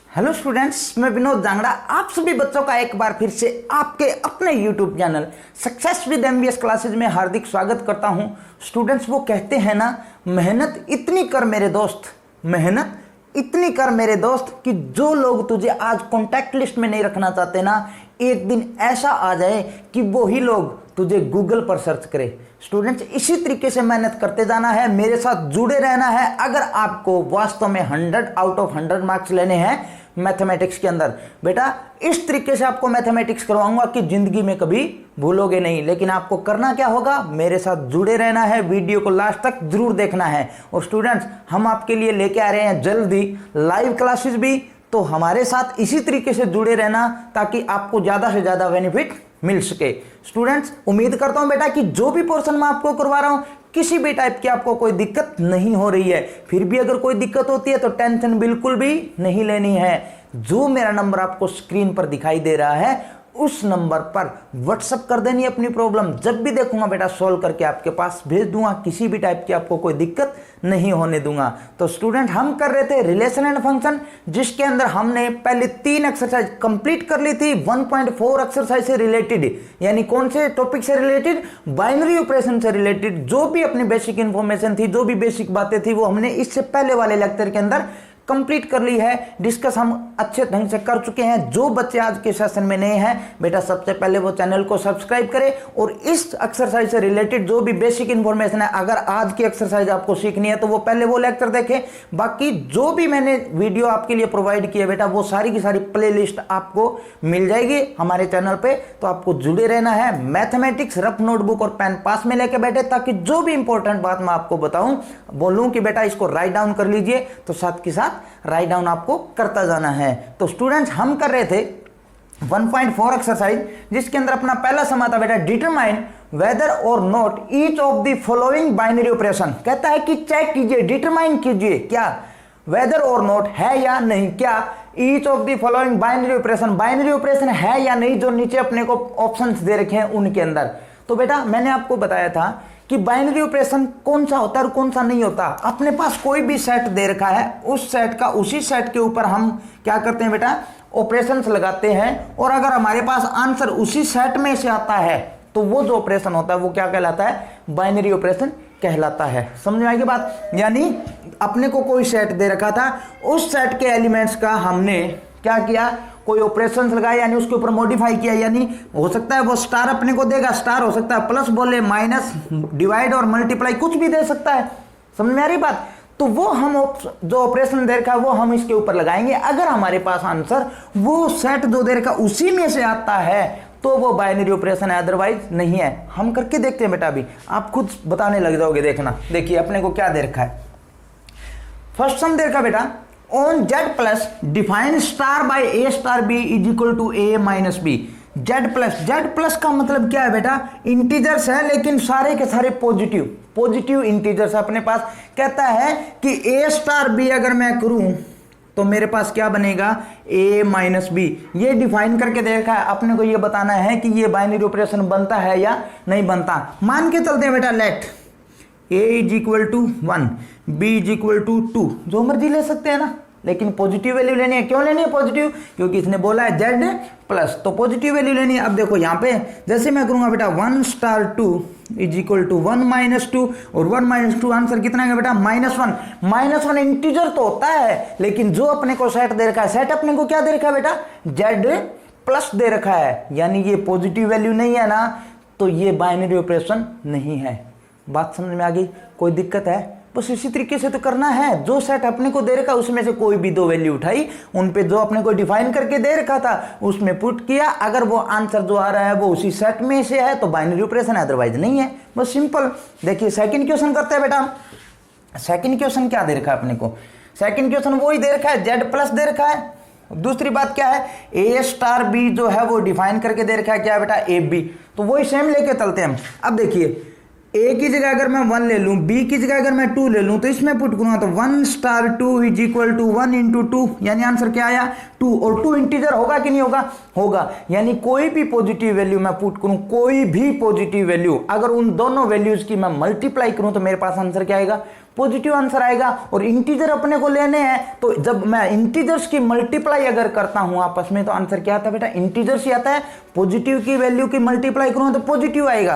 Hello students, मैं विनोद जांगड़ा आप सभी बच्चों का एक बार फिर से आपके अपने YouTube channel success with MBS classes में हार्दिक स्वागत करता हूं। स्टूडेंट्स, वो कहते हैं ना, मेहनत इतनी कर मेरे दोस्त, मेहनत इतनी कर मेरे दोस्त कि जो लोग तुझे आज कॉन्टैक्ट लिस्ट में नहीं रखना चाहते ना, एक दिन ऐसा आ जाए कि वो ही लोग तुझे गूगल पर सर्च करे। स्टूडेंट्स, इसी तरीके से मेहनत करते जाना है, मेरे साथ जुड़े रहना है। अगर आपको वास्तव में 100 आउट ऑफ 100 मार्क्स लेने हैं मैथमेटिक्स के अंदर, बेटा इस तरीके से आपको मैथमेटिक्स करवाऊंगा कि जिंदगी में कभी भूलोगे नहीं। लेकिन आपको करना क्या होगा, मेरे साथ जुड़े रहना है, वीडियो को लास्ट तक जरूर देखना है। और स्टूडेंट्स, हम आपके लिए लेके आ रहे हैं जल्दी लाइव क्लासेस भी, तो हमारे साथ इसी तरीके से जुड़े रहना ताकि आपको ज़्यादा से ज़्यादा बेनिफिट मिल सके। स्टूडेंट्स, उम्मीद करता हूं बेटा कि जो भी पोर्शन मैं आपको करवा रहा हूं किसी भी टाइप की आपको कोई दिक्कत नहीं हो रही है। फिर भी अगर कोई दिक्कत होती है तो टेंशन बिल्कुल भी नहीं लेनी है। जो मेरा नंबर आपको स्क्रीन पर दिखाई दे रहा है उस नंबर पर व्हाट्सअप कर देनी अपनी प्रॉब्लम। जब भी देखूंगा बेटा सोल्व करके आपके पास भेज दूंगा, किसी भी टाइप की आपको कोई दिक्कत नहीं होने दूंगा। तो स्टूडेंट, हम कर रहे थे रिलेशन एंड फंक्शन, जिसके अंदर हमने पहले 3 एक्सरसाइज कंप्लीट कर ली थी 1.4 एक्सरसाइज से रिलेटेड। यानी कौन से टॉपिक से रिलेटेड? बाइनरी ऑपरेशन से रिलेटेड। जो भी अपनी बेसिक इंफॉर्मेशन थी, जो भी बेसिक बातें थी, वो हमने इससे पहले वाले लेक्चर के अंदर कंप्लीट कर ली है, डिस्कस हम अच्छे ढंग से कर चुके हैं। जो बच्चे आज के सेशन में नए हैं, बेटा सबसे पहले वो चैनल को सब्सक्राइब करें और इस एक्सरसाइज से रिलेटेड जो भी बेसिक इंफॉर्मेशन है, अगर आज की एक्सरसाइज आपको सीखनी है तो वो पहले वो लेक्चर देखें। बाकी जो भी मैंने वीडियो आपके लिए प्रोवाइड किया बेटा, वो सारी की सारी प्ले लिस्ट आपको मिल जाएगी हमारे चैनल पे। तो आपको जुड़े रहना है, मैथमेटिक्स रफ नोटबुक और पेन पास में लेके बैठे, ताकि जो भी इंपॉर्टेंट बात मैं आपको बताऊं, बोलूं कि बेटा इसको राइट डाउन कर लीजिए, तो साथ के साथ राइट डाउन आपको करता जाना है। तो स्टूडेंट्स, हम कर रहे थे 1.4 एक्सरसाइज, जिसके अंदर अपना पहला समा था बेटा डिटरमाइन वेदर और not each of the following binary operation. कहता है कि चेक कीजिए, डिटरमाइन कीजिए क्या वेदर और नॉट है या नहीं, क्या each of the following binary operation, binary operation है या नहीं, जो नीचे अपने को ऑप्शंस दे रखे हैं उनके अंदर। तो बेटा मैंने आपको बताया था कि बाइनरी ऑपरेशन कौन सा होता है और कौन सा नहीं होता। अपने पास कोई भी सेट दे रखा है, उस सेट का उसी सेट के ऊपर हम क्या करते हैं बेटा, ऑपरेशंस लगाते हैं। और अगर हमारे पास आंसर उसी सेट में से आता है तो वो जो ऑपरेशन होता है वो क्या कहलाता है, बाइनरी ऑपरेशन कहलाता है। समझ में आएगी बात? यानी अपने को कोई सेट दे रखा था, उस सेट के एलिमेंट्स का हमने क्या किया, कोई ऑपरेशंस लगाए, यानी उसके ऊपर मॉडिफाई किया। यानी हो सकता है वो स्टार अपने को देगा, स्टार हो सकता है प्लस बोले, माइनस, डिवाइड और मल्टीप्लाई, कुछ भी दे सकता है। समझ में आ रही बात? तो वो हम जो ऑपरेशन दे रखा है वो हम इसके ऊपर लगाएंगे। अगर हमारे पास आंसर वो सेट जो दे रखा उसी में से आता है तो वो बाइनरी ऑपरेशन है, अदरवाइज नहीं है। हम करके देखते हैं बेटा, अभी आप खुद बताने लग जाओगे। देखना, देखिए अपने को क्या दे रखा है। फर्स्ट सम दे रखा बेटा, on z plus define star by a star b is equal to a minus b। z plus का मतलब क्या है बेटा, इंटीजर्स है लेकिन सारे के सारे पॉजिटिव इंटीजर्स अपने पास। कहता है कि a स्टार b अगर मैं करूं तो मेरे पास क्या बनेगा, a माइनस बी। ये डिफाइन करके देखा है, अपने को ये बताना है कि ये बाइनरी ऑपरेशन बनता है या नहीं बनता। मान के चलते हैं बेटा, let a is equal to 1, b is equal to 2, जो मर्जी ले सकते हैं ना, लेकिन पॉजिटिव वैल्यू लेनी है। क्यों लेनी है पॉजिटिव? क्योंकि इसने बोला है z प्लस, तो पॉजिटिव वैल्यू लेनी है। अब देखो यहाँ पे जैसे मैं करूंगा बेटा 1 star 2 is equal to 1 minus 2, और 1 माइनस 2 आंसर कितना है बेटा, -1। -1 इंटीजर तो होता है, लेकिन जो अपने को सेट दे रखा है, सेट अपने को क्या दे रखा है बेटा, z प्लस दे रखा है, यानी ये पॉजिटिव वैल्यू नहीं है ना, तो ये बाइनरी ऑपरेशन नहीं है। बात समझ में आ गई? कोई दिक्कत है? बस इसी तरीके से तो करना है। जो सेट अपने को दे रखा उसमें से कोई भी 2 वैल्यू उठाई, उन पे जो अपने को डिफाइन करके दे रखा था उसमें पुट किया। अगर वो आंसर जो आ रहा है वो उसी सेट में से है तो बाइनरी ऑपरेशन है, अदरवाइज नहीं है। बस सिंपल। देखिए सेकंड क्वेश्चन करते हैं बेटा। सेकंड क्वेश्चन क्या दे रखा है अपने को, सेकंड क्वेश्चन वही दे रखा है, z प्लस दे रखा है। दूसरी बात क्या है, a स्टार b जो है वो डिफाइन करके दे रखा है, क्या है बेटा, ए बी। तो वही सेम लेके चलते हैं। अब देखिए a की जगह अगर मैं 1 ले लूं, b की जगह अगर मैं 2 ले लूं, तो इसमें पुट करूंगा तो 1 star 2 is equal to 1 into 2, यानी आंसर क्या आया, 2। और 2 इंटीजर होगा कि नहीं होगा? होगा। यानी कोई भी पॉजिटिव वैल्यू मैं पुट करूं, कोई भी पॉजिटिव वैल्यू, अगर उन दोनों वैल्यूज की मैं मल्टीप्लाई करूं तो मेरे पास आंसर क्या आएगा, पॉजिटिव आंसर आएगा। और इंटीजर अपने को लेने हैं, तो जब मैं इंटीजर्स की मल्टीप्लाई अगर करता हूं आपस में, तो आंसर क्या आता है बेटा, इंटीजर्स ही आता है। पॉजिटिव की वैल्यू की मल्टीप्लाई करूं तो पॉजिटिव आएगा,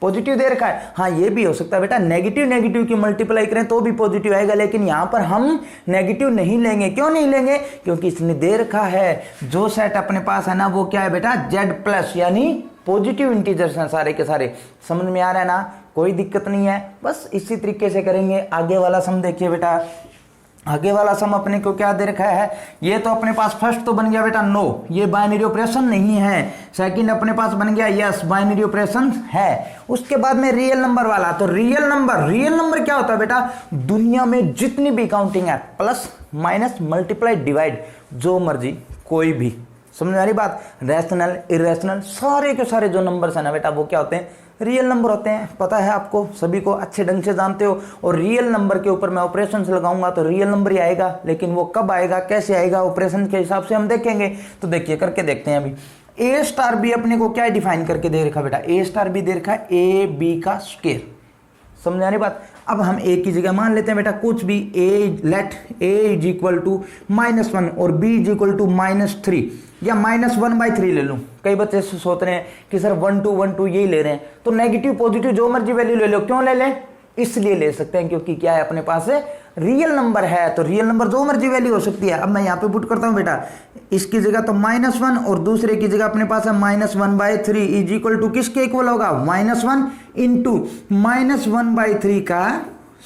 पॉजिटिव दे रखा है। हाँ ये भी हो सकता है बेटा, नेगेटिव की मल्टीप्लाई करें तो भी पॉजिटिव आएगा, लेकिन यहां पर हम नेगेटिव नहीं लेंगे। क्यों नहीं लेंगे, क्योंकि इसने दे रखा है जो सेट अपने पास है ना वो क्या है बेटा, Z+, यानी पॉजिटिव इंटीजर्स हैं सारे के सारे। समझ में आ रहा है ना, कोई दिक्कत नहीं है। बस इसी तरीके से करेंगे। आगे वाला सम देखिए बेटा, आगे वाला सम अपने को क्या दे रखा है, ये तो अपने पास फर्स्ट तो बन गया बेटा नो, ये बाइनरी ऑपरेशन नहीं है। सेकंड अपने पास बन गया यस, बाइनरी ऑपरेशन है। उसके बाद में रियल नंबर वाला, तो रियल नंबर क्या होता है बेटा, दुनिया में जितनी भी काउंटिंग है, प्लस माइनस मल्टीप्लाई डिवाइड, जो मर्जी कोई भी, समझ में आ रही बात, रैशनल इरेशनल सारे के सारे जो नंबर्स है ना बेटा वो क्या होते हैं, रियल नंबर होते हैं। पता है आपको, सभी को अच्छे ढंग से जानते हो। और रियल नंबर के ऊपर मैं ऑपरेशन लगाऊंगा तो रियल नंबर ही आएगा, लेकिन वो कब आएगा, कैसे आएगा, ऑपरेशन के हिसाब से हम देखेंगे। तो देखिए करके देखते हैं। अभी A*B अपने को क्या डिफाइन करके दे रखा बेटा, A*B दे रखा है AB का स्क्वायर। समझ आ रही बात। अब हम A की जगह मान लेते हैं बेटा कुछ भी, लेट A =-1 और B =-3 या -1/3 ले लूं। कई बच्चे सोच रहे हैं कि सर 1 2 1 2 यही ले रहे हैं, तो नेगेटिव पॉजिटिव जो मर्जी वैल्यू ले लो। क्यों ले लें, इसलिए ले सकते हैं क्योंकि क्या है अपने पास रियल नंबर है, तो रियल नंबर जो मर्जी वैल्यू हो सकती है। अब मैं यहाँ पे पुट करता हूँ बेटा, इसकी जगह तो -1 और दूसरे की जगह अपने पास है -1/3 = किसके इक्वल होगा, -1 इंटू -1/3 का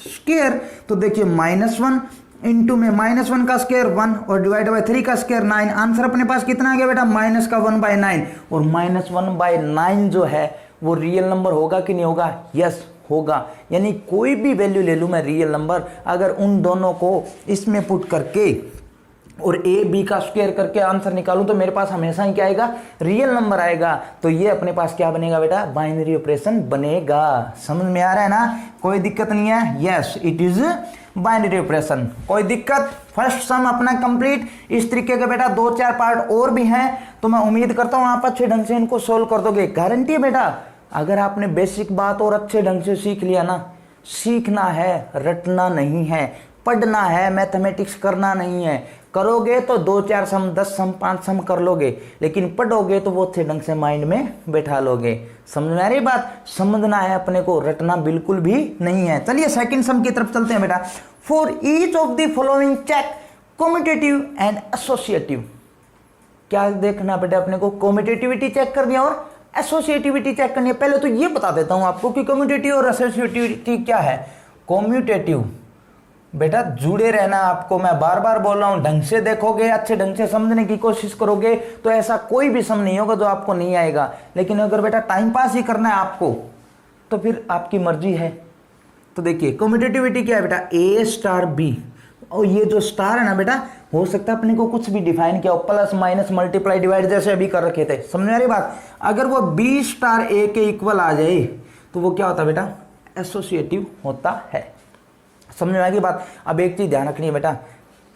स्क्वायर। तो देखिए -1 इंटू में -1 का स्क्वायर 1 और डिवाइड बाय 3 का स्क्वायर 9। आंसर अपने पास कितना आ गया बेटा, -1/9। और -1/9 जो है वो रियल नंबर होगा कि नहीं होगा, यस होगा। यानी कोई भी वैल्यू ले लूं मैं रियल नंबर, अगर उन दोनों को इसमें पुट करके और AB का स्क्वायर करके आंसर निकालूं तो मेरे पास हमेशा ही क्या आएगा, रियल नंबर आएगा। तो ये अपने पास क्या बनेगा बेटा, बाइनरी ऑपरेशन बनेगा। समझ में आ रहा है ना, कोई दिक्कत नहीं है, yes it is binary operation. कोई दिक्कत, फर्स्ट सम अपना कंप्लीट। इस तरीके के बेटा 2-4 पार्ट और भी हैं, तो मैं उम्मीद करता हूं आप अच्छे ढंग से इनको सोल्व कर दोगे। गारंटी है बेटा, अगर आपने बेसिक बात और अच्छे ढंग से सीख लिया ना, सीखना है रटना नहीं है, पढ़ना है, मैथमेटिक्स करना नहीं है। करोगे तो 2-4 सम 10 सम 5 सम कर लोगे, लेकिन पढ़ोगे तो वो अच्छे ढंग से माइंड में बैठा लोगे। समझ में आ रही बात, समझना है अपने को, रटना बिल्कुल भी नहीं है। चलिए सेकंड सम की तरफ चलते हैं बेटा। For each of the following check commutative and associative. क्या देखना बेटा अपने को, कम्यूटेटिविटी चेक करनी है और एसोसिएटिविटी चेक करनी है। पहले तो ये बता देता हूं आपको कि कम्यूटेटिव और एसोसिएटिविटी क्या है। कम्यूटेटिव बेटा जुड़े रहना, आपको मैं बार बार बोल रहा हूं, ढंग से देखोगे, अच्छे ढंग से समझने की कोशिश करोगे तो ऐसा कोई भी सम नहीं होगा जो आपको नहीं आएगा। लेकिन अगर बेटा टाइम पास ही करना है आपको तो फिर आपकी मर्जी है। तो देखिए कम्यूटेटिविटी क्या है बेटा, A*B। और ये जो स्टार है ना बेटा, हो सकता है अपने को कुछ भी डिफाइन किया हो, प्लस माइनस मल्टीप्लाई डिवाइड जैसे अभी कर रखे थे। समझ में आ रही बात। अगर वो B*A के इक्वल आ जाए तो वो क्या होता है बेटा, एसोसिएटिव होता है। समझ में आ गई बात। अब एक चीज ध्यान रखनी है बेटा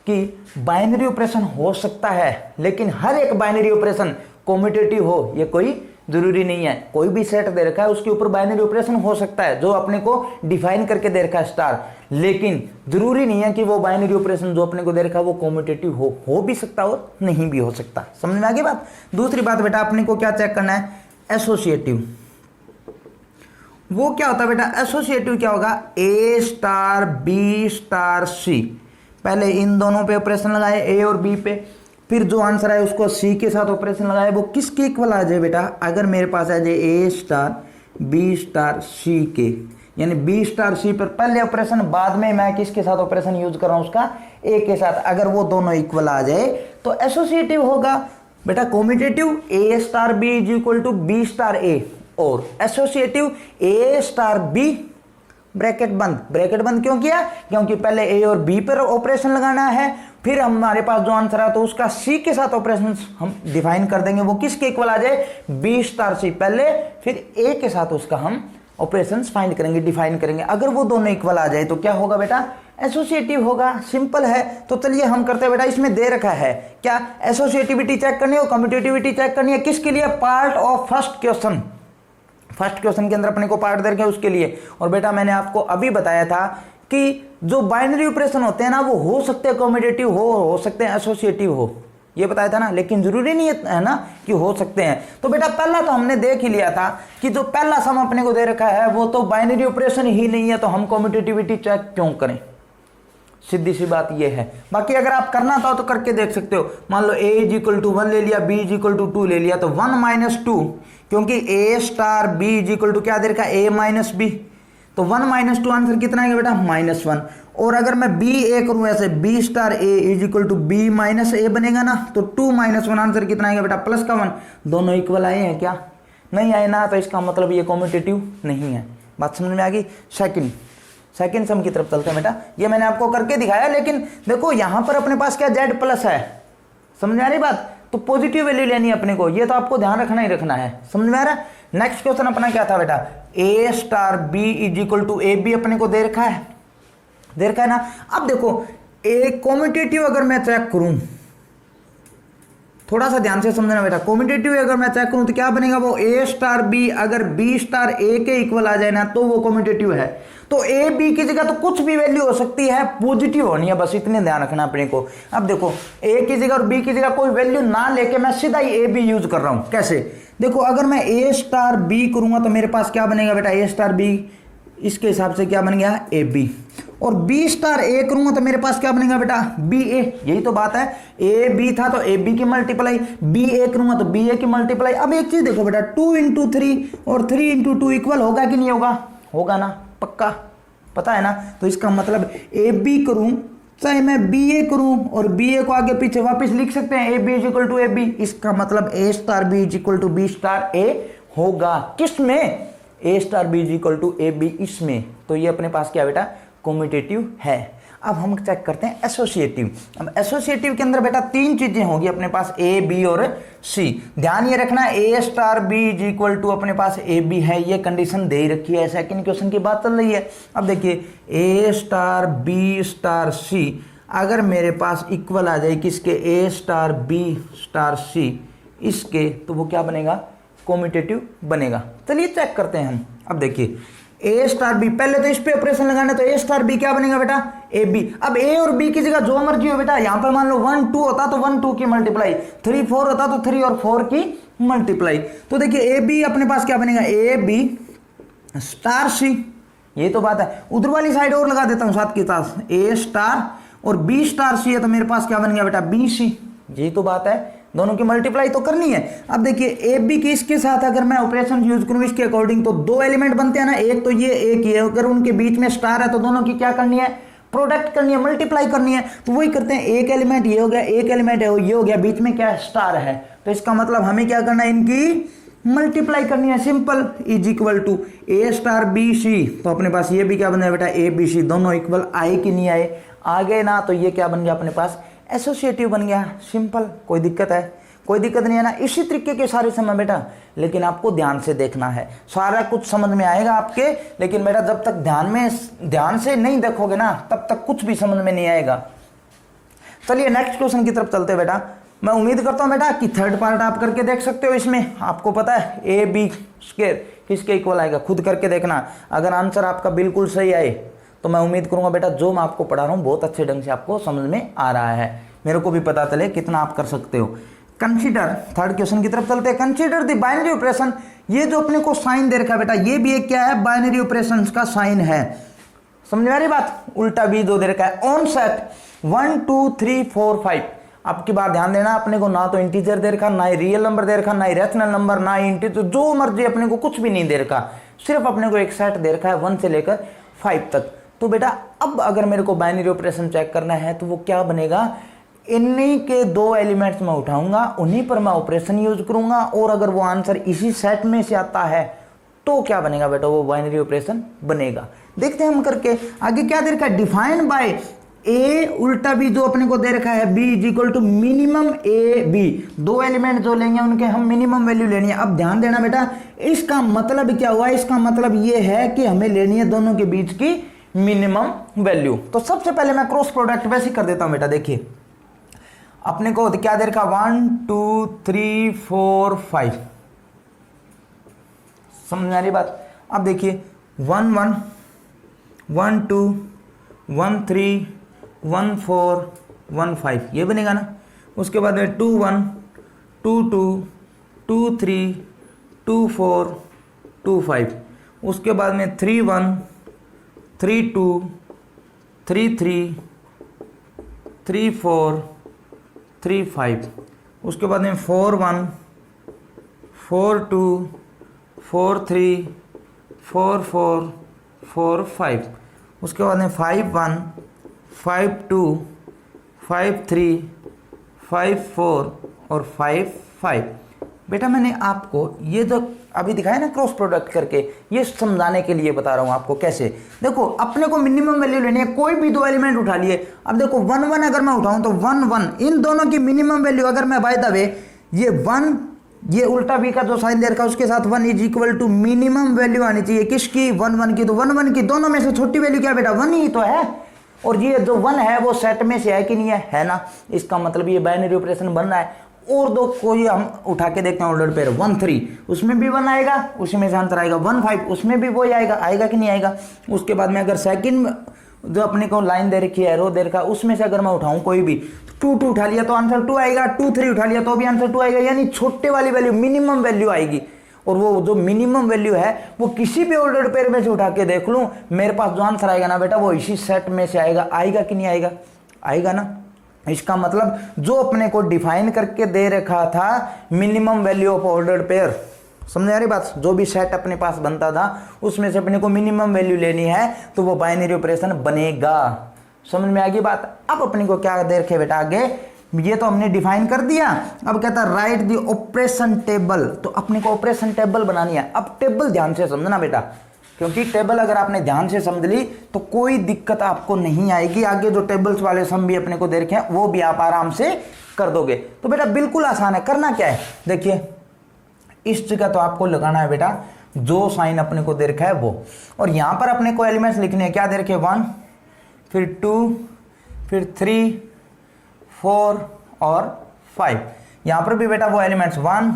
कि बाइनरी ऑपरेशन हो सकता है, लेकिन हर एक बाइनरी ऑपरेशन कम्यूटेटिव हो ये कोई जरूरी नहीं है। कोई भी सेट दे रखा है उसके ऊपर बाइनरी ऑपरेशन हो सकता है जो अपने को डिफाइन करके दे रखा है स्टार, लेकिन जरूरी नहीं है कि वो बाइनरी ऑपरेशन जो अपने को दे रखा है वो कम्यूटेटिव हो भी सकता और नहीं भी हो सकता। समझ में आ गई बात। दूसरी बात बेटा अपने को क्या चेक करना है, एसोसिएटिव। वो क्या होता है बेटा, एसोसिएटिव क्या होगा, A*B*C। पहले इन दोनों पे ऑपरेशन लगाए, A और B पे, फिर जो आंसर है उसको C के साथ ऑपरेशन लगाए। वो किसके इक्वल आ जाए बेटा, अगर मेरे पास आ जाए A*B*C के, यानी B*C पर पहले ऑपरेशन, बाद में मैं किसके साथ ऑपरेशन यूज कर रहा हूं, उसका A के साथ। अगर वो दोनों इक्वल आ जाए तो एसोसिएटिव होगा बेटा। कम्यूटेटिव A*B B*A और एसोसिएटिव A*B ब्रैकेट बंद क्यों किया, क्योंकि पहले A और B पर ऑपरेशन लगाना है, फिर हमारे पास जो आंसर है तो उसका C के साथ ऑपरेशन हम डिफाइन कर देंगे। वो किसके इक्वल आ जाए, B*C पहले, फिर A के साथ उसका हम ऑपरेशंस फाइंड करेंगे, डिफाइन करेंगे। अगर वो दोनों इक्वल आ जाए तो क्या होगा बेटा, एसोसिएटिव होगा। सिंपल है। तो चलिए हम करते हैं बेटा, इसमें दे रखा है क्या, एसोसिएटिविटी चेक करनी है और कम्यूटेटिविटी चेक करनी है। किसके लिए, part of first question. First question के अंदर अपने को पार्ट दे रखे उसके लिए। और बेटा मैंने आपको अभी बताया था कि जो बाइनरी ऑपरेशन होते हैं ना वो हो सकते हैं कम्यूटेटिव हो सकते हैं एसोसिएटिव हो, ये बताया था ना, लेकिन जरूरी नहीं है ना कि हो सकते हैं। तो बेटा पहला तो हमने देख ही लिया था कि जो पहला सम अपने को दे रखा है वो तो बाइनरी ऑपरेशन ही नहीं है, तो हम कम्यूटेटिविटी चेक क्यों करें, सीधी सी बात ये है। बाकी अगर आप करना था तो करके देख सकते हो। मान लो a इज इक्वल टू 1 ले लिया, b इज इक्वल टू 2 ले लिया, तो 1 माइनस 2, क्योंकि a star b is equal to क्या दे रखा है a माइनस b, तो 1 माइनस 2 आंसर कितना आएगा बेटा -1। और अगर मैं b a करूं ऐसे b star a is equal to b minus a बनेगा ना, तो 2 माइनस 1 आंसर कितना आएगा बेटा प्लस का 1। दोनों इक्वल आए हैं क्या, नहीं आए ना, तो इसका मतलब ये कम्यूटेटिव नहीं है। बात समझ में आ गई। सेकंड सम की तरफ चलते हैं बेटा, ये मैंने आपको करके दिखाया, लेकिन देखो यहां पर अपने पास क्या z प्लस है, समझ में आ रही बात, तो पॉजिटिव वैल्यू लेनी है अपने को, ये तो आपको ध्यान रखना ही रखना है, समझ में आ रहा है। नेक्स्ट क्वेश्चन अपना क्या था बेटा, a star b is equal to A B अपने को दे रखा है ना। अब देखो एक कम्यूटेटिव अगर मैं चेक करूं, थोड़ा सा ध्यान से समझना बेटा, कम्यूटेटिव अगर मैं चेक करूं तो क्या बनेगा, वो a स्टार b अगर b स्टार a के इक्वल आ जाए ना तो वो कम्यूटेटिव है। तो a b की जगह तो कुछ भी वैल्यू हो सकती है, पॉजिटिव होनी है, बस इतने ध्यान रखना अपने को। अब देखो a की जगह और b की जगह कोई वैल्यू ना लेके मैं सीधा ही a b यूज कर रहा हूं। कैसे, देखो अगर मैं a स्टार b करूंगा तो मेरे पास क्या बनेगा बेटा, a स्टार b, इसके हिसाब से क्या बन गया ए बी, और बी स्टार ए करूंगा तो मेरे पास क्या बनेगा बेटा बी ए, यही तो बात है, ए बी था तो ए बी की मल्टीप्लाई, बी ए करूंगा तो बी ए की मल्टीप्लाई। अब एक चीज देखो बेटा, 2 इंटू 3 और 3 इंटू 2 इक्वल होगा कि नहीं होगा, होगा ना, पक्का पता है ना। तो इसका मतलब ए बी करूं चाहे मैं बी ए करूं और बी ए को आगे पीछे वापस लिख सकते हैं, A B is equal to A B, इसका मतलब A star B is equal to B star A होगा। किस में, A star B is equal to A B, इसमें। तो ये अपने पास क्या बेटा कम्यूटेटिव है। अब हम चेक करते हैं एसोसिएटिव। अब एसोसिएटिव के अंदर बेटा तीन चीजें होगी अपने पास, ए बी और सी। ध्यान ये रखना, A star B is equal to अपने पास ए बी है, ये कंडीशन दे रखी है, सेकंड क्वेश्चन की बात चल रही है। अब देखिए ए स्टार बी स्टार सी अगर मेरे पास इक्वल आ जाए किसके, ए स्टार बी स्टार सी इसके, तो वो क्या बनेगा कम्यूटेटिव बनेगा। चलिए चेक करते हैं हम। अब देखिए ए स्टार बी, पहले तो इस पे ऑपरेशन लगाना, तो ए स्टार बी क्या बनेगा बेटा ए बी। अब ए और बी की जगह जो मर्जी हो बेटा, यहां पर मान लो 1 2 होता तो 1 2 की मल्टीप्लाई, 3 4 होता तो 3 और 4 की मल्टीप्लाई। तो देखिए ए बी अपने पास क्या बनेगा ए बी स्टार सी, ये तो बात है। उधर वाली साइड और लगा देता हूं साथ के साथ, ए स्टार और बी स्टार सी है, तो मेरे पास क्या बन गया बेटा बी सी, ये तो बात है, दोनों की मल्टीप्लाई तो करनी है। अब देखिए ए बी के इसके साथ अगर मैं ऑपरेशन यूज करूं इसके अकॉर्डिंग, तो दो एलिमेंट बनते हैं ना, एक तो ये एक ये, अगर उनके बीच में स्टार है तो दोनों की क्या करनी है प्रोडक्ट करनी है, मल्टीप्लाई करनी है। तो वही करते हैं, एक एलिमेंट ये हो गया, एक एलिमेंट ये हो गया, बीच में क्या स्टार है, तो इसका मतलब हमें क्या करना है इनकी मल्टीप्लाई करनी है, simple, is equal to A star B C. तो अपने पास ये भी क्या बना है बेटा ए बी सी, दोनों इक्वल आए कि नहीं आए, आ गए ना, तो ये क्या बन गया अपने पास एसोसिएटिव बन गया, सिंपल। कोई दिक्कत है, कोई दिक्कत नहीं है ना। इसी तरीके के सारे समय बेटा, लेकिन आपको ध्यान से देखना है, सारा कुछ समझ में आएगा आपके, लेकिन बेटा जब तक ध्यान से नहीं देखोगे ना तब तक कुछ भी समझ में नहीं आएगा। चलिए नेक्स्ट क्वेश्चन की तरफ चलते हैं बेटा। मैं उम्मीद करता हूं बेटा कि थर्ड पार्ट आप करके देख सकते हो, इसमें आपको पता है ए बी स्क्वायर किसके इक्वल आएगा, खुद करके देखना। अगर आंसर आपका बिल्कुल सही आए तो मैं उम्मीद करूंगा बेटा जो मैं आपको पढ़ा रहा हूं बहुत अच्छे ढंग से आपको समझ में आ रहा है, मेरे को भी पता चले कितना आप कर सकते हो। कंसीडर, थर्ड क्वेश्चन की तरफ चलते हैं। कंसीडर द बाइनरी ऑपरेशन, ये जो अपने को साइन दे रखा है बेटा, ये भी एक क्या है बाइनरी ऑपरेशन का साइन है, समझ में आ रही बात। उल्टा भी दो दे रखा है, ऑन सेट 1 2 3 4 5। अब की बार ध्यान देना, अपने को ना तो इंटीजर दे रखा, ना ही रियल नंबर दे रखा, ना ही रैशनल नंबर, ना ही इंटीजर, जो मर्जी अपने को कुछ भी नहीं दे रखा, सिर्फ अपने को एक सेट दे रखा है 1 से लेकर 5 तक। तो बेटा अब अगर मेरे को बाइनरी ऑपरेशन चेक करना है तो वो क्या बनेगा, इन्हीं के दो एलिमेंट्स में उठाऊंगा, उन्हीं पर मैं ऑपरेशन यूज करूंगा, और अगर वो आंसर इसी सेट में से आता है तो क्या बनेगा बेटा वो बाइनरी ऑपरेशन बनेगा। देखते हैं हम करके। आगे क्या दे रखा है, डिफाइन बाय ए उल्टा बी, जो अपने को दे रखा है B is equal to minimum A B, दो एलिमेंट जो लेंगे उनके हम मिनिमम वैल्यू लेनी है। अब ध्यान देना बेटा, इसका मतलब क्या हुआ, इसका मतलब ये है कि हमें लेनी है दोनों के बीच की मिनिमम वैल्यू। तो सबसे पहले मैं क्रॉस प्रोडक्ट वैसे कर देता हूं बेटा। देखिए अपने को क्या दे रखा 1 2 3 4 5, समझ में आ रही बात। अब देखिए 1 1 1 2 1 3 1 4 1 5, ये बनेगा ना। उसके बाद में 2 1 2 2 2 3 2 4 2 5, उसके बाद में 3 1 3 2 3 3 3 4 3 5, उसके बाद में 4 1 4 2 4 3 4 4 4 5, उसके बाद में 5 1 5 2 5 3 5 4 और 5 5। बेटा मैंने आपको ये जो अभी दिखाया ना क्रॉस प्रोडक्ट करके, ये समझाने के लिए बता रहा हूँ आपको कैसे। देखो अपने को मिनिमम वैल्यू लेनी है, कोई भी दो एलिमेंट उठा लिए। अब देखो 1 1 अगर मैं उठाऊं तो 1 1, इन दोनों की मिनिमम वैल्यू अगर मैं बाय द वे ये 1, ये उल्टा भी का जो साइन दे रखा है उसके साथ 1 is equal to minimum value आनी चाहिए किसकी, 1 1 की। तो 1 1 की दोनों में से छोटी वैल्यू क्या बेटा, 1 ही तो है। और ये जो 1 है वो सेट में से है कि नहीं है ना। इसका मतलब ये बाइनरी ऑपरेशन बन रहा है। और दो कोई हम उठा के देखते हैं ऑर्डर पेयर 1 3, उसमें भी 1 आएगा, उसी में से आंसर आएगा 1 5, उसमें भी वही आएगा कि नहीं आएगा। उसके बाद में अगर सेकंड जो अपने को लाइन दे रखी है, रो दे रखा, उसमें से अगर मैं उठाऊं कोई भी 2 2 उठा लिया तो आंसर 2 आएगा, 2 3 उठा लिया तो भी आंसर 2 आएगा। यानी छोटे वाली वैल्यू मिनिमम वैल्यू आएगी। और वो जो मिनिमम वैल्यू है वो किसी भी ऑर्डर पेयर में से उठा के देख लूं, मेरे पास जो आंसर आएगा ना बेटा वो इसी सेट में से आएगा कि नहीं आएगा, आएगा ना। इसका मतलब जो अपने को डिफाइन करके दे रखा था minimum value of ordered pair, समझ आ रही बात। जो भी सेट अपने पास बनता था उसमें से अपने को मिनिमम वैल्यू लेनी है तो वो बाइनरी ऑपरेशन बनेगा। समझ में आ गई बात। अब अपने को क्या दे रखे बेटा आगे, ये तो हमने डिफाइन कर दिया। अब कहता है राइट द ऑपरेशन टेबल, तो अपने को ऑपरेशन टेबल बनानी है। अब टेबल ध्यान से समझना बेटा, क्योंकि टेबल अगर आपने ध्यान से समझ ली तो कोई दिक्कत आपको नहीं आएगी। आगे जो टेबल्स वाले सम भी अपने को दे रखे हैं वो भी आप आराम से कर दोगे। तो बेटा बिल्कुल आसान है। करना क्या है, देखिए इस जगह तो आपको लगाना है बेटा जो साइन अपने को दे रखा है वो, और यहां पर अपने को एलिमेंट्स लिखने हैं। क्या दे रखे, 1 फिर 2 फिर 3 4 और 5। यहां पर भी बेटा वो एलिमेंट्स 1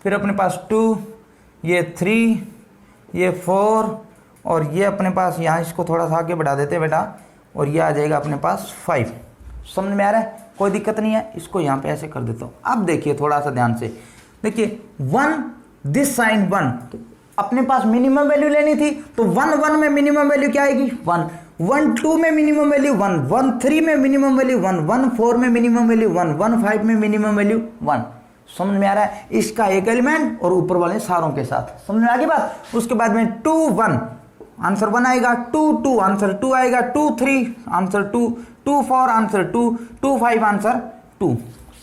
फिर अपने पास 2, ये 3, ये 4 और ये अपने पास यहाँ इसको थोड़ा सा आगे बढ़ा देते हैं बेटा, और ये आ जाएगा अपने पास 5। समझ में आ रहा है, कोई दिक्कत नहीं है। इसको यहाँ पे ऐसे कर देता हूँ। अब देखिए थोड़ा सा ध्यान से देखिए, 1 दिस साइन 1, तो अपने पास मिनिमम वैल्यू लेनी थी तो 1 1 में मिनिमम वैल्यू क्या आएगी, 1 1 2 में मिनिमम वैल्यू 1 1 3 में मिनिमम वैल्यू 1 1 4 में मिनिमम वैल्यू 1 1 5 में मिनिमम वैल्यू 1। समझ में आ रहा है, इसका एक एलिमेंट और ऊपर वाले सारों के साथ। समझ में आ गई बात। उसके बाद में 2 1 आंसर 1 आएगा, 2 2 आंसर 2 आएगा, 2 3 आंसर 2 2 4 आंसर 2 2 5 आंसर 2।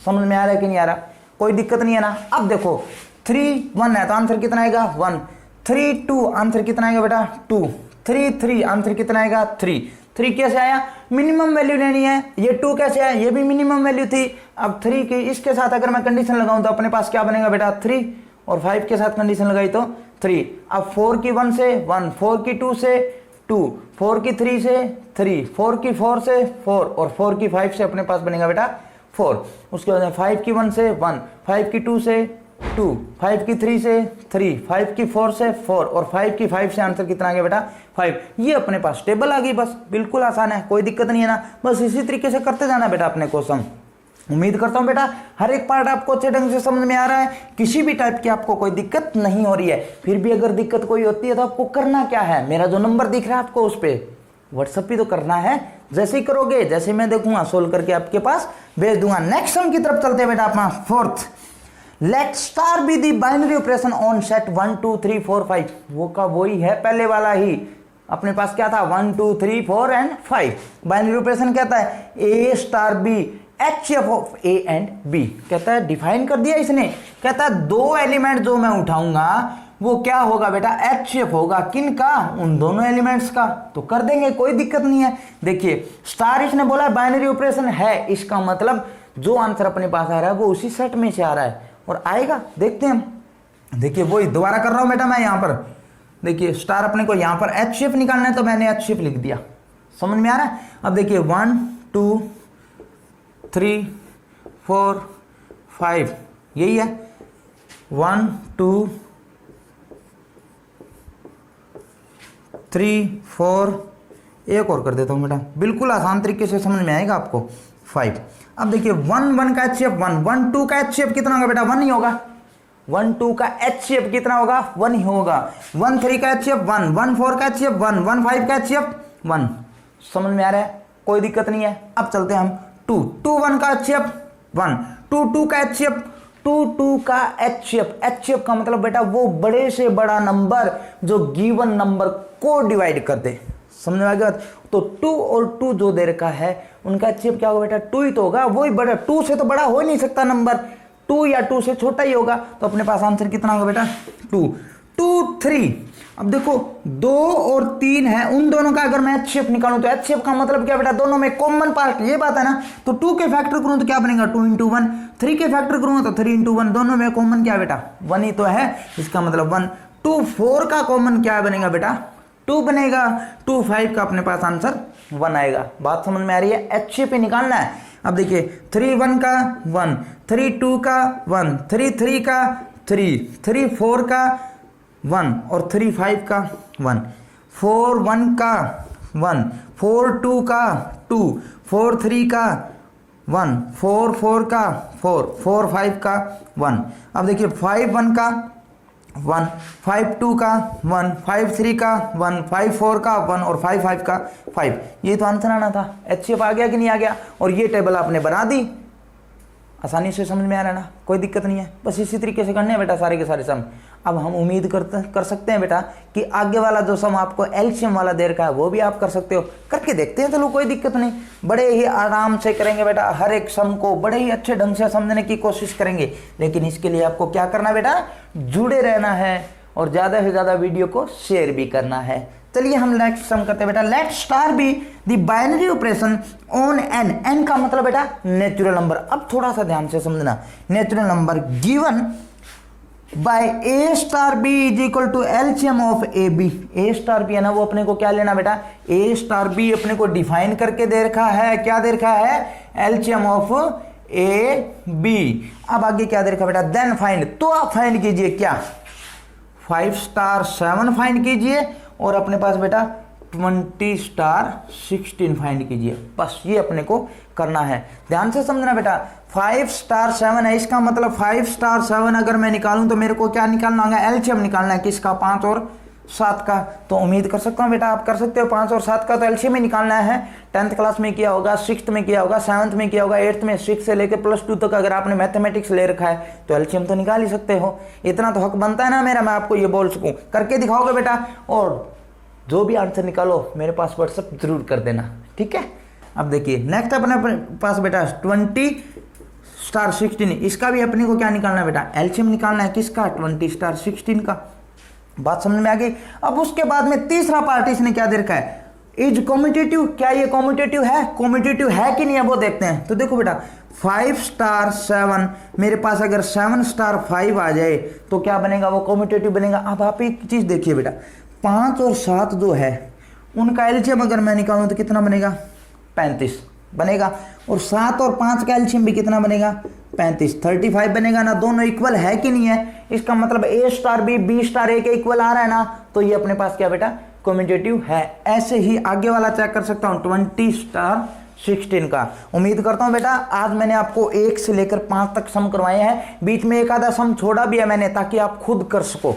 समझ में आ रहा है कि नहीं आ रहा, कोई दिक्कत नहीं है ना। अब देखो 3 1 है तो आंसर कितना आएगा 1, 3 2 आंसर कितना आएगा बेटा 2, 3 3 आंसर कितना आएगा 3 3 कैसे आया, मिनिमम वैल्यू लेनी है। ये 2 कैसे आया, ये भी मिनिमम वैल्यू थी। अब 3 की इसके साथ अगर मैं कंडीशन लगाऊं तो अपने पास क्या बनेगा बेटा 3, और 5 के साथ कंडीशन लगाई तो 3। अब 4 की 1 से 1, 4 की 2 से 2, 4 की 3 से 3, 4 की 4 से 4 और 4 की 5 से अपने पास बनेगा बेटा 4। उसके बाद 5 की 1 से 1, 5 की 2 से 2, 5 की 3 से 3, 5 की 4 से 4 और 5 की 5 से आंसर कितना आ गया बेटा 5। ये अपने पास टेबल आ गई। बस बिल्कुल आसान है, कोई दिक्कत नहीं है ना। बस इसी तरीके से करते जाना बेटा अपने को सम। उम्मीद करता हूं बेटा हर एक पार्ट आपको अच्छे ढंग से समझ में आ रहा है, किसी भी टाइप की आपको कोई दिक्कत नहीं हो रही है। फिर भी अगर दिक्कत कोई होती है तो आपको करना क्या है, मेरा जो नंबर दिख रहा है आपको उस पर व्हाट्सएप भी तो करना है। जैसे ही करोगे, जैसे मैं देखूंगा सोल्व करके आपके पास भेज दूंगा। नेक्स्ट सम की तरफ चलते हैं बेटा अपना 4th। Let star B the binary operation on set 1 2 3 4 5। वो का वही है पहले वाला ही। अपने पास क्या था 1 2 3 4 एंड 5। बाइनरी ऑपरेशन कहता है A star B H F of A and B. कहता है डिफाइन कर दिया इसने। कहता है दो एलिमेंट जो मैं उठाऊंगा वो क्या होगा बेटा एच एफ होगा। किन का, उन दोनों एलिमेंट्स का। तो कर देंगे, कोई दिक्कत नहीं है। देखिए स्टार इसने बोला बाइनरी ऑपरेशन है, इसका मतलब जो आंसर अपने पास आ रहा है वो उसी सेट में से आ रहा है और आएगा। देखते हैं हम। देखिए वही दोबारा कर रहा हूं बेटा मैं यहां पर। देखिए स्टार अपने को यहां पर एच शेप निकालना है तो मैंने एच शेप लिख दिया। समझ में आ रहा है। अब देखिए 1 2 3 4 5 यही है। 1 2 3 4 एक और कर देता हूँ बेटा, बिल्कुल आसान तरीके से समझ में आएगा आपको। 5। अब देखिए 1 1 का HCF 1, 1 2 का HCF कितना होगा बेटा? 1 ही होगा। 1 2 का HCF कितना होगा? 1 ही होगा। 1 3 का HCF 1, 1 4 का HCF 1, 1 5 का HCF 1। समझ में आ रहा है? कोई दिक्कत नहीं है। अब चलते हैं हम 2 2 1 का HCF 1, 2 2 का HCF 2 2 का HCF का मतलब बेटा वो बड़े से बड़ा नंबर जो गिवन नंबर को डिवाइड कर दे। समझ में आ गया? तो 2 और 2 जो दे रखा है उनका HCF क्या होगा बेटा? 2 ही तो होगा, वही बड़ा, 2 से तो बड़ा हो ही नहीं सकता नंबर, 2 या 2 से छोटा ही होगा। तो अपने पास आंसर कितना होगा बेटा? 2 2 3। अब देखो 2 और 3 है, उन दोनों का अगर मैं HCF निकालूं तो HCF का मतलब क्या बेटा? दोनों में कॉमन पार्ट, ये बात है ना। तो 2 के फैक्टर करूं तो क्या बनेगा? 2 × 1। 3 के फैक्टर करूंगा तो 3 × 1। दोनों में कॉमन क्या बेटा? 1 ही तो है, इसका मतलब 1। 2 4 का कॉमन क्या बनेगा बेटा? 2 बनेगा। 2 5 का अपने पास आंसर 1 आएगा। बात समझ में आ रही है? HCF निकालना है। अब देखिए 3 1 का 1, 3 2 का 1, 3 3 का 3, 3 4 का 1 और 3 5 का 1, 4 1 का 1, 4 2 का 2, 4 3 का 1, 4 4 का 4, 4 5 का 1। अब देखिए 5 1 का 1, 5 2 का 1, 5 3 का 1, 5 4 का 1 और 5 5 का 5। ये तो आंसर आना था। HCF आ गया कि नहीं आ गया? और ये टेबल आपने बना दी। आसानी से समझ में आ रहा है ना? कोई दिक्कत नहीं है। बस इसी तरीके से करने हैं बेटा सारे के सारे सम। अब हम उम्मीद कर सकते हैं बेटा कि आगे वाला जो सम आपको एलसीएम वाला दे रखा है वो भी आप कर सकते हो। करके देखते हैं, चलो कोई दिक्कत नहीं। बड़े ही आराम से करेंगे बेटा, हर एक सम को बड़े ही अच्छे ढंग से समझने की कोशिश करेंगे। लेकिन इसके लिए आपको क्या करना है बेटा? जुड़े रहना है और ज़्यादा से ज़्यादा वीडियो को शेयर भी करना है। चलिए हम नेक्स्ट सम करते हैं बेटा। Let star B the binary operation on N. N का मतलब बेटा नेचुरल नंबर। अब थोड़ा सा ध्यान से समझना। Natural number given by A star B is equal to LCM of A B. A star B है ना, वो अपने को क्या लेना बेटा? ए स्टार बी अपने को डिफाइन करके दे रखा है। क्या दे रखा है? LCM of A B. अब आगे क्या दे रखा बेटा? Then find. तो आप फाइंड कीजिए क्या? 5 स्टार 7 फाइंड कीजिए और अपने पास बेटा 20 स्टार 16 फाइंड कीजिए। बस ये अपने को करना है। ध्यान से समझना बेटा। 5 स्टार 7 है, इसका मतलब 5 स्टार 7 अगर मैं निकालूं तो मेरे को क्या निकालना होगा? एलसीएम निकालना है। किसका? 5 और 7 का। तो उम्मीद कर सकता हूं बेटा आप कर सकते हो। 5 और 7 का तो एलसीएम ही निकालना है। 10th क्लास में किया होगा, 6th में किया होगा, 7th में किया होगा, 8th में, 6 से लेकर +2 तक अगर आपने मैथमेटिक्स ले रखा है तो एलसीएम तो निकाल ही सकते हो। इतना तो हक बनता है ना मेरा, मैं आपको ये बोल सकूं। करके दिखाओगे बेटा, और जो भी आंसर निकालो मेरे पास व्हाट्सएप जरूर कर देना, ठीक है। अब देखिए नेक्स्ट अपने पास बेटा 20 स्टार 16। इसका भी अपने को क्या निकालना है बेटा? एलसीएम निकालना है। किसका? 20 स्टार 16 का। बात समझ में आ गई। अब उसके बाद में तीसरा पार्ट इसने क्या दे रखा है? Is commutative. क्या ये कॉम्यूटेटिव है? कॉम्यूटेटिव है कि नहीं है वो देखते हैं। तो देखो बेटा 5 स्टार 7 मेरे पास अगर 7 स्टार 5 आ जाए तो क्या बनेगा? वो कॉम्यूटेटिव बनेगा। अब आप एक चीज देखिए बेटा, 5 और 7 जो है उनका एलसीएम अगर मैं निकालूं तो कितना बनेगा? 35 बनेगा। और 7 और 5 का एलसीएम भी कितना बनेगा? 35, 35 बनेगा ना। दोनों इक्वल है कि नहीं है? इसका मतलब A star B, B star ए के इक्वल आ रहा है ना। तो ये अपने पास क्या बेटा? कम्यूटेटिव है। ऐसे ही आगे वाला चेक कर सकता हूँ 20 स्टार 16 का। उम्मीद करता हूं बेटा आज मैंने आपको 1 से लेकर 5 तक सम करवाए हैं। बीच में एक आधा सम छोड़ा भी है मैंने ताकि आप खुद कर सको।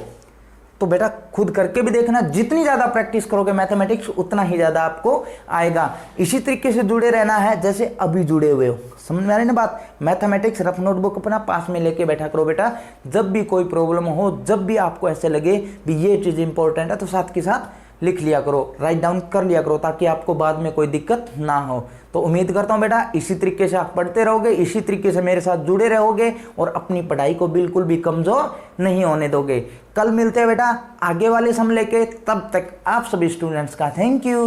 तो बेटा खुद करके भी देखना। जितनी ज़्यादा प्रैक्टिस करोगे मैथमेटिक्स उतना ही ज़्यादा आपको आएगा। इसी तरीके से जुड़े रहना है जैसे अभी जुड़े हुए हो। समझ में आ रही ना बात? मैथमेटिक्स रफ नोटबुक अपना पास में लेके बैठा करो बेटा। जब भी कोई प्रॉब्लम हो, जब भी आपको ऐसे लगे भी ये चीज़ इंपॉर्टेंट है, तो साथ के साथ लिख लिया करो, राइट डाउन कर लिया करो, ताकि आपको बाद में कोई दिक्कत ना हो। तो उम्मीद करता हूं बेटा इसी तरीके से आप पढ़ते रहोगे, इसी तरीके से मेरे साथ जुड़े रहोगे और अपनी पढ़ाई को बिल्कुल भी कमजोर नहीं होने दोगे। कल मिलते हैं बेटा आगे वाले सम लेके। तब तक आप सभी स्टूडेंट्स का थैंक यू।